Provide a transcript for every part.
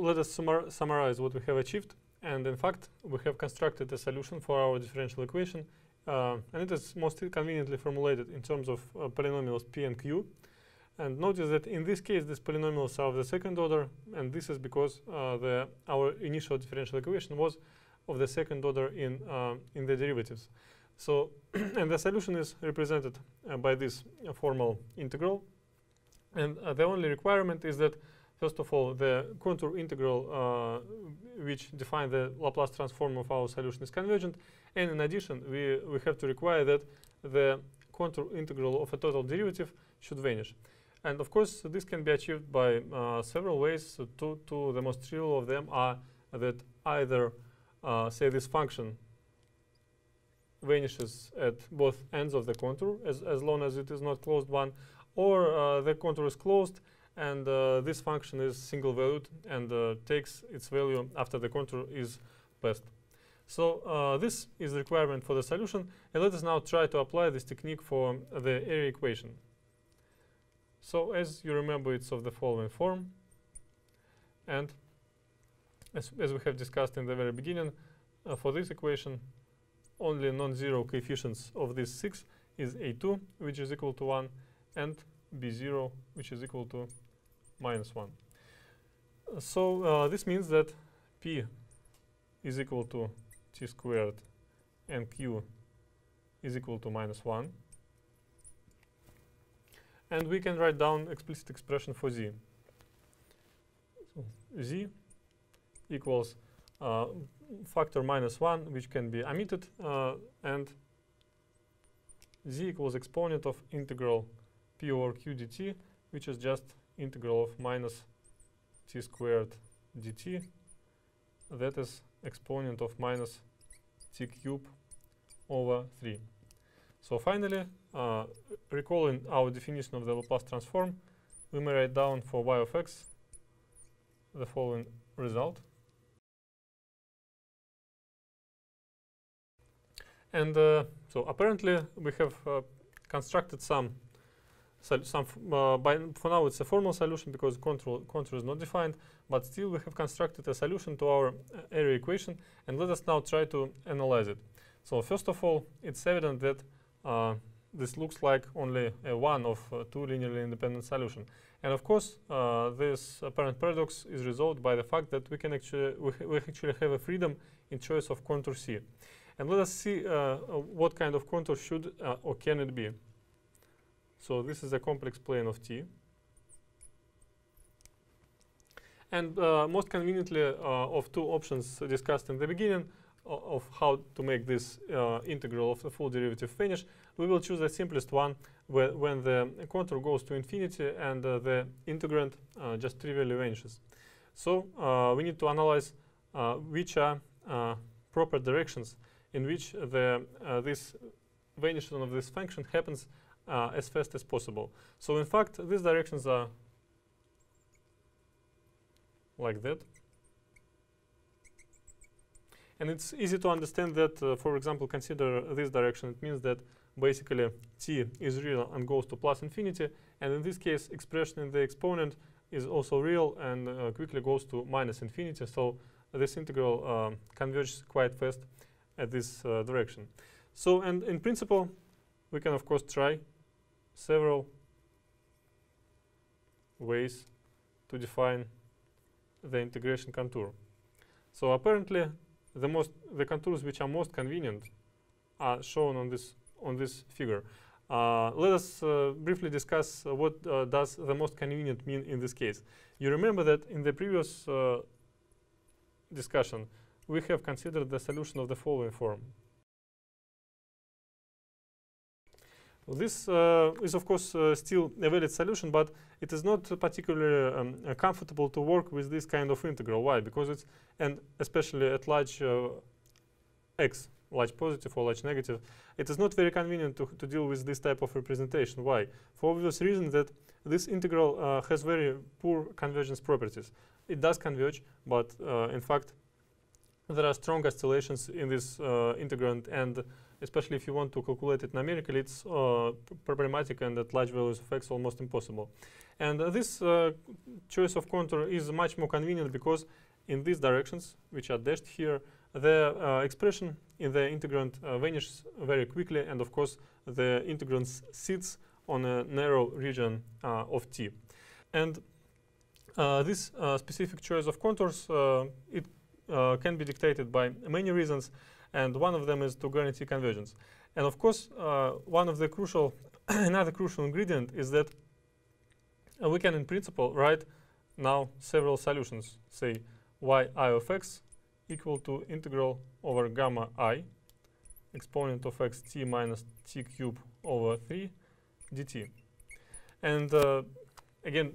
let us summarize what we have achieved. And in fact, we have constructed a solution for our differential equation. And it is most conveniently formulated in terms of polynomials p and q. And notice that in this case, these polynomials are of the second order. And this is because our initial differential equation was of the second order in the derivatives. So, and the solution is represented by this formal integral. And the only requirement is that, first of all, the contour integral which defines the Laplace transform of our solution is convergent. And in addition, we have to require that the contour integral of a total derivative should vanish. And of course, this can be achieved by several ways. So the most trivial of them are that either, say, this function vanishes at both ends of the contour as long as it is not closed one, or the contour is closed and this function is single valued and takes its value after the contour is passed. So this is the requirement for the solution. And let us now try to apply this technique for the area equation. So as you remember, it's of the following form. And as we have discussed in the very beginning, for this equation, only non-zero coefficients of this 6 is a2, which is equal to 1, and b0, which is equal to -1. So this means that p is equal to t squared and q is equal to -1. And we can write down explicit expression for z. So z equals factor -1, which can be omitted, and z equals exponent of integral p over q dt, which is just integral of minus t squared dt. That is exponent of minus t cube over 3. So finally, recalling our definition of the Laplace transform, we may write down for y of x the following result. And so apparently we have constructed for now it's a formal solution because contour is not defined, but still we have constructed a solution to our area equation, and let us now try to analyze it. So first of all, it's evident that this looks like only one of two linearly independent solutions. And of course, this apparent paradox is resolved by the fact that we actually have a freedom in choice of contour C. And let us see what kind of contour should or can it be. So this is a complex plane of T. And most conveniently, of two options discussed in the beginning of how to make this integral of the full derivative vanish, we will choose the simplest one when the contour goes to infinity and the integrand just trivially vanishes. So we need to analyze which are proper directions in which this vanishing of this function happens as fast as possible. So in fact, these directions are like that. And it's easy to understand that, for example, consider this direction. It means that basically t is real and goes to plus infinity. And in this case, expression in the exponent is also real and quickly goes to minus infinity. So this integral converges quite fast at this direction. So, and in principle, we can of course try several ways to define the integration contour. So apparently, the contours which are most convenient are shown on this figure. Let us briefly discuss what does the most convenient mean in this case. You remember that in the previous discussion, we have considered the solution of the following form. This is, of course, still a valid solution, but it is not particularly comfortable to work with this kind of integral. Why? Because it's, and especially at large x, large positive or large negative, it is not very convenient to deal with this type of representation. Why? For obvious reason that this integral has very poor convergence properties. It does converge, but in fact, there are strong oscillations in this integrand, and especially if you want to calculate it numerically, it's problematic, and at large values of x almost impossible. And this choice of contour is much more convenient because in these directions, which are dashed here, the expression in the integrand vanishes very quickly, and of course the integrand sits on a narrow region of T. And this specific choice of contours, it can be dictated by many reasons, and one of them is to guarantee convergence. And of course, one of the crucial, another crucial ingredient is that we can, in principle, write now several solutions. Say yi of x equal to integral over gamma I, exponent of x t minus t cube over 3 dt. And again,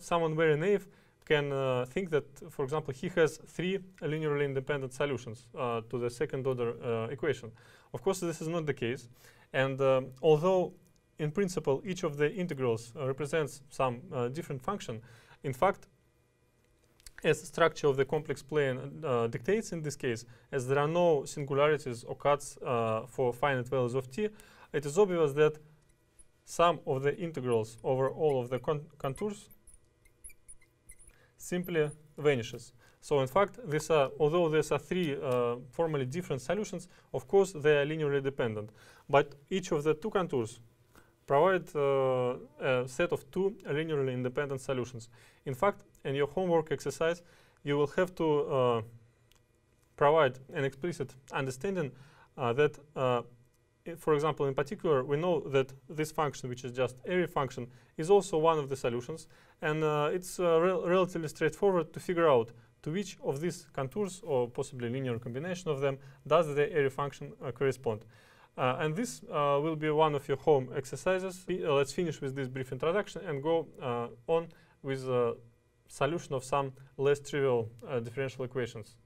someone very naive can think that, for example, he has 3 linearly independent solutions to the second order equation. Of course, this is not the case. And although in principle each of the integrals represents some different function, in fact, as the structure of the complex plane dictates in this case, as there are no singularities or cuts for finite values of t, it is obvious that sum of the integrals over all of the contours simply vanishes. So in fact, although these are 3 formally different solutions, of course they are linearly dependent. But each of the 2 contours provide a set of 2 linearly independent solutions. In fact, in your homework exercise, you will have to provide an explicit understanding that, for example, in particular, we know that this function, which is just area function, is also one of the solutions. And it's relatively straightforward to figure out to which of these contours, or possibly linear combination of them, does the area function correspond. And this will be one of your home exercises. Let's finish with this brief introduction and go on with solution of some less trivial differential equations.